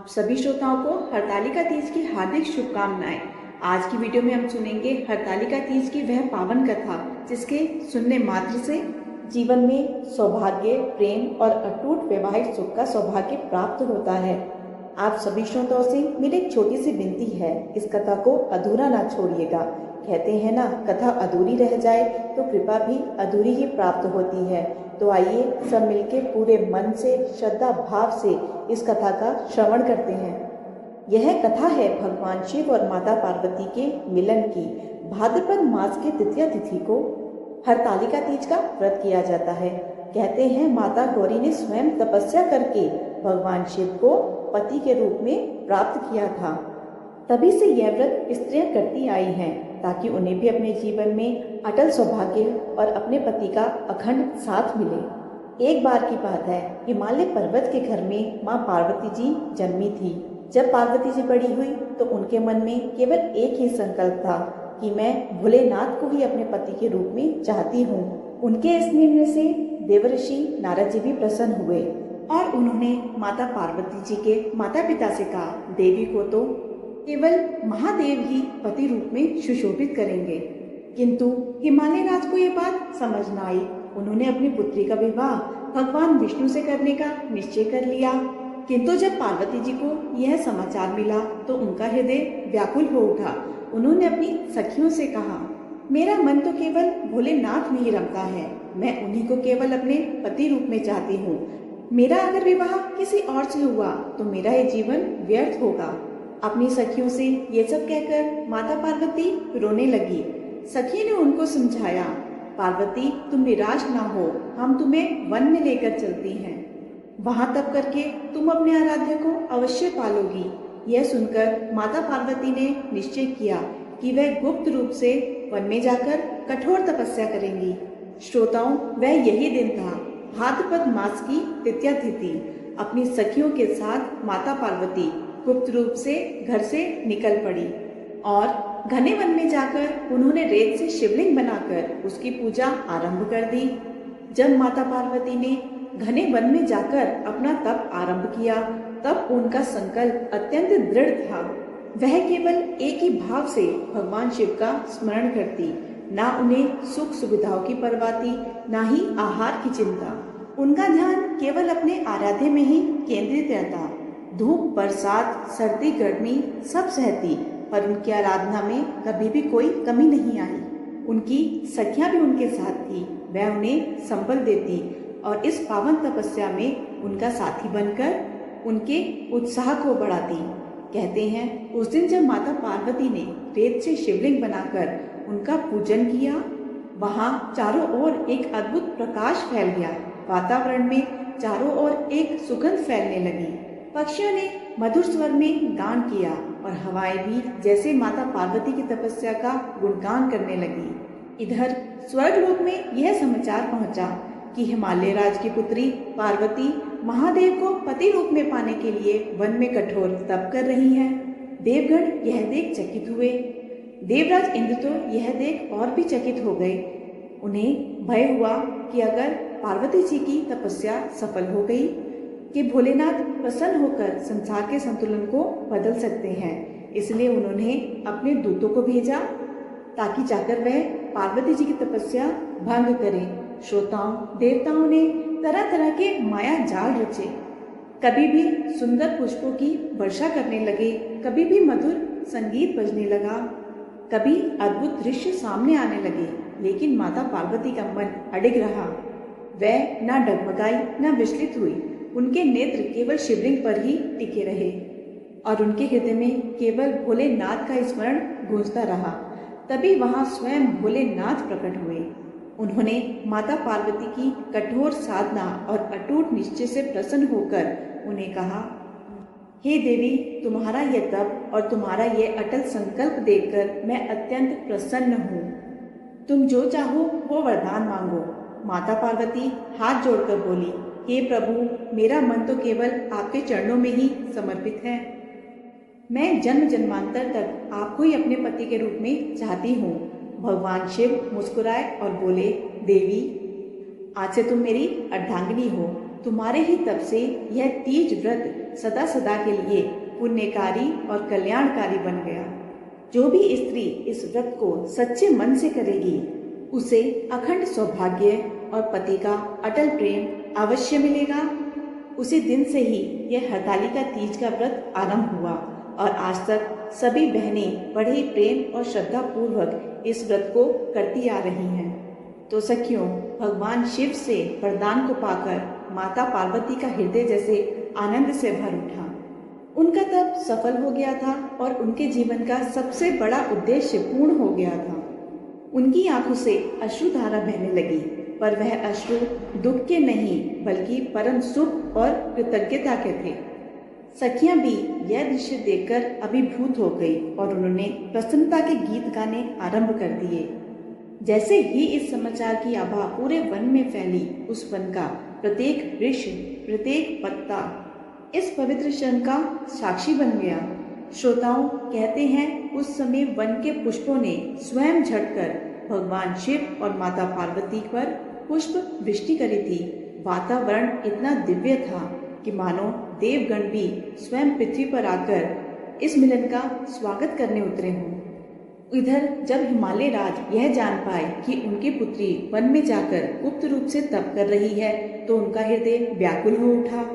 आप सभी श्रोताओं को हरतालिका तीज की हार्दिक शुभकामनाएं। आज की वीडियो में हम सुनेंगे हरतालिका तीज की वह पावन कथा जिसके सुनने मात्र से जीवन में सौभाग्य, प्रेम और अटूट वैवाहिक सुख का सौभाग्य प्राप्त होता है। आप सभी श्रोताओं से मेरी एक छोटी सी विनती है, इस कथा को अधूरा ना छोड़िएगा। कहते हैं ना, कथा अधूरी रह जाए तो कृपा भी अधूरी ही प्राप्त होती है। तो आइए सब मिलके पूरे मन से, श्रद्धा भाव से इस कथा का श्रवण करते हैं। यह कथा है भगवान शिव और माता पार्वती के मिलन की। भाद्रपद मास के तृतीया तिथि को हरतालिका तीज का व्रत किया जाता है। कहते हैं माता गौरी ने स्वयं तपस्या करके भगवान शिव को पति के रूप में प्राप्त किया था। तभी से यह व्रत स्त्रियां करती आई हैं ताकि उन्हें भी अपने जीवन में अटल सौभाग्य और अपने पति का अखंड साथ मिले। एक बार की बात है, हिमालय पर्वत के घर में माँ पार्वती जी जन्मी थी। जब पार्वती जी बड़ी हुई तो उनके मन में केवल एक ही संकल्प था कि मैं भोलेनाथ को ही अपने पति के रूप में चाहती हूँ। उनके इस निर्णय से देवर्षि नारद जी भी प्रसन्न हुए और उन्होंने माता पार्वती जी के माता पिता से कहा, देवी को तो केवल महादेव ही पति रूप में सुशोभित करेंगे। किंतु हिमालय राज को यह बात समझ न आई। उन्होंने अपनी पुत्री का विवाह भगवान विष्णु से करने का निश्चय कर लिया। किंतु जब पार्वती जी को यह समाचार मिला तो उनका हृदय व्याकुल हो उठा। उन्होंने अपनी सखियों से कहा, मेरा मन तो केवल भोलेनाथ में ही रमता है। मैं उन्हीं को केवल अपने पति रूप में चाहती हूँ। मेरा अगर विवाह किसी और से हुआ तो मेरा ये जीवन व्यर्थ होगा। अपनी सखियों से ये सब कहकर माता पार्वती रोने लगी। सखी ने उनको समझाया, पार्वती तुम निराश ना हो, हम तुम्हें वन में लेकर चलती हैं। वहां तप करके तुम अपने आराध्य को अवश्य पालोगी। यह सुनकर माता पार्वती ने निश्चय किया कि वह गुप्त रूप से वन में जाकर कठोर तपस्या करेंगी। श्रोताओं, वह यही दिन था, भाद्रपद मास की तृतीया तिथि। अपनी सखियों के साथ माता पार्वती गुप्त रूप से घर से निकल पड़ी और घने वन में जाकर उन्होंने रेत से शिवलिंग बनाकर उसकी पूजा आरंभ कर दी। जब माता पार्वती ने घने वन में जाकर अपना तप आरंभ किया तब उनका संकल्प अत्यंत दृढ़ था। वह केवल एक ही भाव से भगवान शिव का स्मरण करती। ना उन्हें सुख सुविधाओं की परवाह थी, ना ही आहार की चिंता। उनका ध्यान केवल अपने आराध्य में ही केंद्रित रहता। धूप, बरसात, सर्दी, गर्मी सब सहती, पर उनकी आराधना में कभी भी कोई कमी नहीं आई। उनकी सखियां भी उनके साथ थी। वह उन्हें संबल देती और इस पावन तपस्या में उनका साथी बनकर उनके उत्साह को बढ़ाती। कहते हैं उस दिन जब माता पार्वती ने रेत से शिवलिंग बनाकर उनका पूजन किया, वहां चारों ओर एक अद्भुत प्रकाश फैल गया। वातावरण में चारों ओर एक सुगंध फैलने लगी। पक्षियों ने मधुर स्वर में गान किया और हवाएं भी जैसे माता पार्वती की तपस्या का गुणगान करने लगी। इधर स्वर्गलोक में यह समाचार पहुंचा कि हिमालय राज की पुत्री पार्वती महादेव को पति रूप में पाने के लिए वन में कठोर तप कर रही हैं। देवगण यह देख चकित हुए। देवराज इंद्र तो यह देख और भी चकित हो गए। उन्हें भय हुआ कि अगर पार्वती जी की तपस्या सफल हो गई कि भोलेनाथ प्रसन्न होकर संसार के संतुलन को बदल सकते हैं। इसलिए उन्होंने अपने दूतों को भेजा ताकि जाकर वह पार्वती जी की तपस्या भंग करें। श्रोताओं, देवताओं ने तरह तरह के माया जाल रचे। कभी भी सुंदर पुष्पों की वर्षा करने लगे, कभी भी मधुर संगीत बजने लगा, कभी अद्भुत दृश्य सामने आने लगे। लेकिन माता पार्वती का मन अडिग रहा। वह न डगमगाई न विचलित हुई। उनके नेत्र केवल शिवलिंग पर ही टिके रहे और उनके हृदय में केवल भोलेनाथ का स्मरण गूंजता रहा। तभी वहां स्वयं भोलेनाथ प्रकट हुए। उन्होंने माता पार्वती की कठोर साधना और अटूट निश्चय से प्रसन्न होकर उन्हें कहा, हे देवी, तुम्हारा यह तप और तुम्हारा यह अटल संकल्प देखकर मैं अत्यंत प्रसन्न हूँ। तुम जो चाहो वो वरदान मांगो। माता पार्वती हाथ जोड़कर बोली, हे प्रभु, मेरा मन तो केवल आपके चरणों में ही समर्पित है। मैं जन्म जन्मांतर तक आपको ही अपने पति के रूप में चाहती हूँ। भगवान शिव मुस्कुराए और बोले, देवी, आज से तुम मेरी अर्धांगिनी हो। तुम्हारे ही तप से यह तीज व्रत सदा सदा के लिए पुण्यकारी और कल्याणकारी बन गया। जो भी स्त्री इस व्रत को सच्चे मन से करेगी उसे अखंड सौभाग्य और पति का अटल प्रेम अवश्य मिलेगा। उसी दिन से ही यह हरतालिका तीज का व्रत आरंभ हुआ और आज तक सभी बहनें बड़े ही प्रेम और श्रद्धा पूर्वक इस व्रत को करती आ रही हैं। तो सखियों, भगवान शिव से वरदान को पाकर माता पार्वती का हृदय जैसे आनंद से भर उठा। उनका तप सफल हो गया था और उनके जीवन का सबसे बड़ा उद्देश्य पूर्ण हो गया था। उनकी आंखों से अश्रुधारा बहने लगी, पर वह अश्रु दुख के नहीं बल्कि परम सुख और कृतज्ञता के थे। सखियां भी यह दृश्य देखकर अभिभूत हो गई और उन्होंने प्रसन्नता के गीत गाने आरंभ कर दिए। जैसे ही इस समाचार की आभा पूरे वन में फैली, उस वन का प्रत्येक वृक्ष, प्रत्येक पत्ता इस पवित्र क्षण का साक्षी बन गया। श्रोताओं कहते हैं उस समय वन के पुष्पों ने स्वयं झटकर भगवान शिव और माता पार्वती पर पुष्प वृष्टि करी थी। वातावरण इतना दिव्य था कि मानो देवगण भी स्वयं पृथ्वी पर आकर इस मिलन का स्वागत करने उतरे हों। इधर जब हिमालय राज यह जान पाए कि उनकी पुत्री वन में जाकर गुप्त रूप से तप कर रही है तो उनका हृदय व्याकुल हो उठा।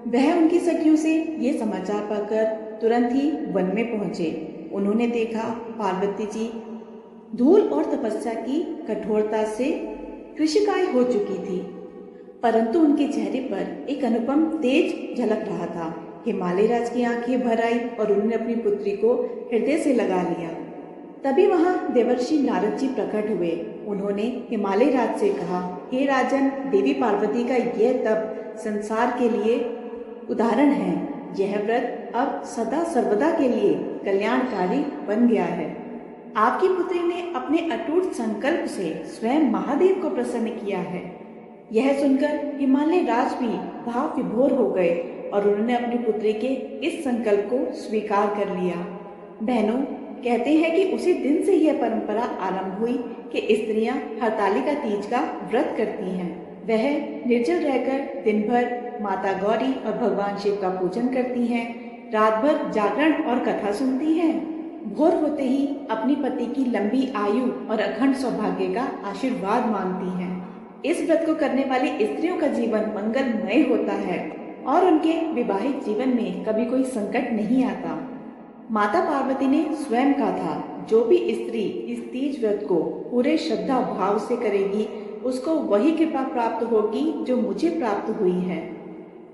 वह उनकी सखियों से ये समाचार पाकर तुरंत ही वन में पहुंचे। उन्होंने देखा पार्वती जी धूल और तपस्या की कठोरता से कृशिकाय हो चुकी थी, परंतु उनके चेहरे पर एक अनुपम तेज झलक रहा था। हिमालय राज की आंखें भर आई और उन्होंने अपनी पुत्री को हृदय से लगा लिया। तभी वहां देवर्षि नारद जी प्रकट हुए। उन्होंने हिमालय राज से कहा, हे राजन, देवी पार्वती का यह तप संसार के लिए उदाहरण है। यह व्रत अब सदा सर्वदा के लिए कल्याणकारी बन गया है। आपकी पुत्री ने अपने अटूट संकल्प से स्वयं महादेव को प्रसन्न किया है। यह सुनकर हिमालय राज भी भाव विभोर हो गए और उन्होंने अपनी पुत्री के इस संकल्प को स्वीकार कर लिया। बहनों, कहते हैं कि उसी दिन से यह परंपरा आरंभ हुई कि स्त्रियां हरतालिका तीज का व्रत करती हैं। वह निर्जल रहकर दिन भर माता गौरी और भगवान शिव का पूजन करती हैं, रात भर जागरण और कथा सुनती हैं, भोर होते ही अपनी पति की लंबी आयु और अखंड सौभाग्य का आशीर्वाद मांगती हैं। इस व्रत को करने वाली स्त्रियों का जीवन मंगलमय होता है और उनके विवाहित जीवन में कभी कोई संकट नहीं आता। माता पार्वती ने स्वयं कहा था, जो भी स्त्री इस तीज व्रत को पूरे श्रद्धा भाव से करेगी उसको वही कृपा प्राप्त होगी जो मुझे प्राप्त हुई है।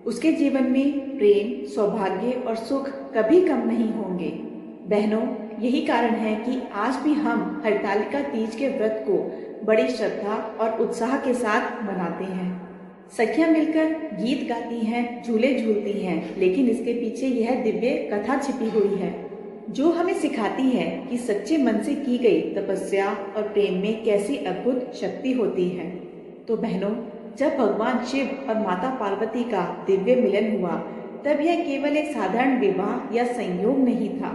उसके जीवन में प्रेम, सौभाग्य और सुख कभी कम नहीं होंगे। बहनों, यही कारण है कि आज भी हम हरतालिका तीज के व्रत को बड़ी श्रद्धा और उत्साह के साथ मनाते हैं। सखियां मिलकर गीत गाती हैं, झूले झूलती हैं, लेकिन इसके पीछे यह दिव्य कथा छिपी हुई है जो हमें सिखाती है कि सच्चे मन से की गई तपस्या और प्रेम में कैसी अद्भुत शक्ति होती है। तो बहनों, जब भगवान शिव और माता पार्वती का दिव्य मिलन हुआ तब यह केवल एक साधारण विवाह या संयोग नहीं था,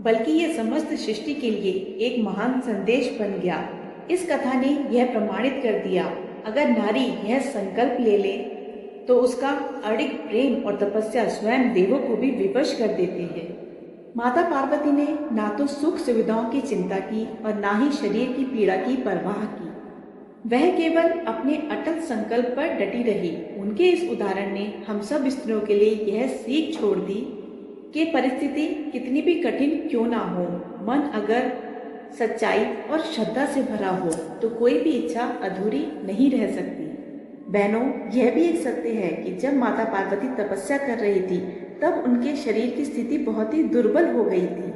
बल्कि यह समस्त सृष्टि के लिए एक महान संदेश बन गया। इस कथा ने यह प्रमाणित कर दिया, अगर नारी यह संकल्प ले ले तो उसका अडिग प्रेम और तपस्या स्वयं देवों को भी विवश कर देते हैं। माता पार्वती ने ना तो सुख सुविधाओं की चिंता की और ना ही शरीर की पीड़ा की परवाह की। वह केवल अपने अटल संकल्प पर डटी रही। उनके इस उदाहरण ने हम सब स्त्रियों के लिए यह सीख छोड़ दी कि परिस्थिति कितनी भी कठिन क्यों ना हो, मन अगर सच्चाई और श्रद्धा से भरा हो तो कोई भी इच्छा अधूरी नहीं रह सकती। बहनों, यह भी एक सत्य है कि जब माता पार्वती तपस्या कर रही थी तब उनके शरीर की स्थिति बहुत ही दुर्बल हो गई थी।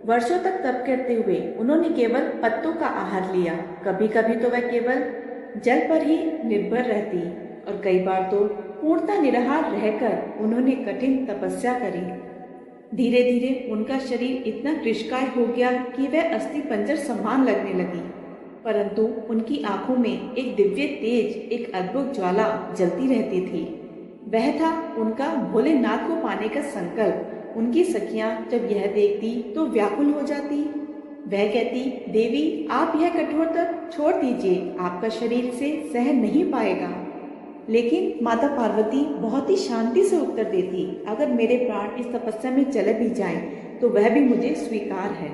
वर्षों तक तप करते हुए उन्होंने केवल पत्तों का आहार लिया। कभी कभी तो वह केवल जल पर ही निर्भर रहती और कई बार तो पूर्णतः निराहार रहकर उन्होंने कठिन तपस्या करी। धीरे धीरे उनका शरीर इतना कृशकाय हो गया कि वह अस्थि पंजर समान लगने लगी, परंतु उनकी आंखों में एक दिव्य तेज, एक अद्भुत ज्वाला जलती रहती थी। वह था उनका भोलेनाथ को पाने का संकल्प। उनकी सखियां जब यह देखती तो व्याकुल हो जाती। वह कहती, देवी आप यह कठोर तप छोड़ दीजिए, आपका शरीर से सह नहीं पाएगा। लेकिन माता पार्वती बहुत ही शांति से उत्तर देती, अगर मेरे प्राण इस तपस्या में चले भी जाएं तो वह भी मुझे स्वीकार है,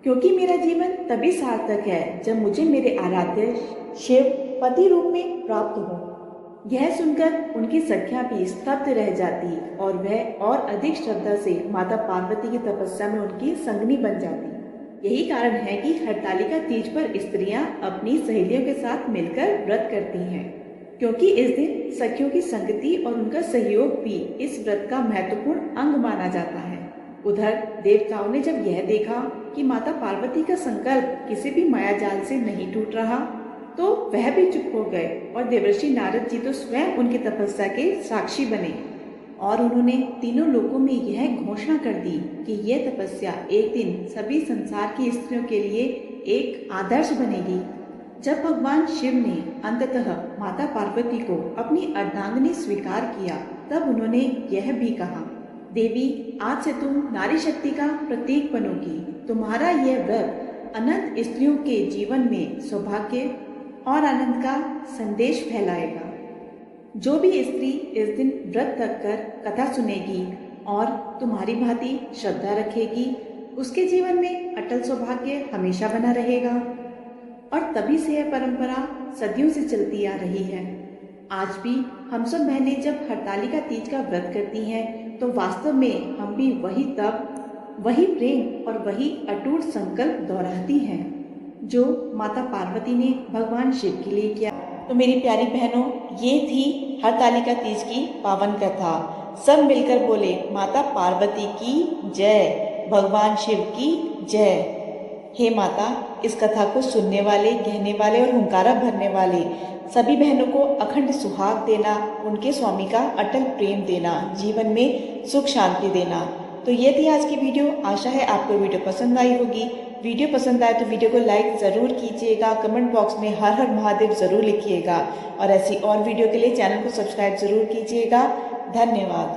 क्योंकि मेरा जीवन तभी सार्थक है जब मुझे मेरे आराध्य शिव पति रूप में प्राप्त हो। यह सुनकर उनकी सखियां भी स्तब्ध रह जाती और वह और अधिक श्रद्धा से माता पार्वती की तपस्या में उनकी संगनी बन जाती। यही कारण है कि हरतालिका तीज पर स्त्रियां अपनी सहेलियों के साथ मिलकर व्रत करती हैं, क्योंकि इस दिन सखियों की संगति और उनका सहयोग भी इस व्रत का महत्वपूर्ण अंग माना जाता है। उधर देवताओं ने जब यह देखा कि माता पार्वती का संकल्प किसी भी माया जाल से नहीं टूट रहा, तो वह भी चुप हो गए और देवर्षि नारद जी तो स्वयं उनकी तपस्या के साक्षी बने और उन्होंने तीनों लोकों में यह घोषणा कर दी कि यह तपस्या एक दिन सभी संसार की स्त्रियों के लिए एक आदर्श बनेगी। जब भगवान शिव ने अंततः माता पार्वती को अपनी अर्धांगिनी स्वीकार किया, तब उन्होंने यह भी कहा, देवी, आज से तुम नारी शक्ति का प्रतीक बनोगी। तुम्हारा यह व्रत अनंत स्त्रियों के जीवन में सौभाग्य और आनंद का संदेश फैलाएगा। जो भी स्त्री इस दिन व्रत रख कर कथा सुनेगी और तुम्हारी भांति श्रद्धा रखेगी, उसके जीवन में अटल सौभाग्य हमेशा बना रहेगा। और तभी से यह परंपरा सदियों से चलती आ रही है। आज भी हम सब बहनें जब हरतालिका तीज का व्रत करती हैं, तो वास्तव में हम भी वही तप, वही प्रेम और वही अटूट संकल्प दोहराती हैं जो माता पार्वती ने भगवान शिव के लिए किया। तो मेरी प्यारी बहनों, ये थी हरतालिका तीज की पावन कथा। सब मिलकर बोले, माता पार्वती की जय, भगवान शिव की जय। हे माता, इस कथा को सुनने वाले, कहने वाले और हुंकारा भरने वाले सभी बहनों को अखंड सुहाग देना, उनके स्वामी का अटल प्रेम देना, जीवन में सुख शांति देना। तो ये थी आज की वीडियो। आशा है आपको वीडियो पसंद आई होगी। वीडियो पसंद आए तो वीडियो को लाइक ज़रूर कीजिएगा, कमेंट बॉक्स में हर हर महादेव ज़रूर लिखिएगा और ऐसी और वीडियो के लिए चैनल को सब्सक्राइब ज़रूर कीजिएगा। धन्यवाद।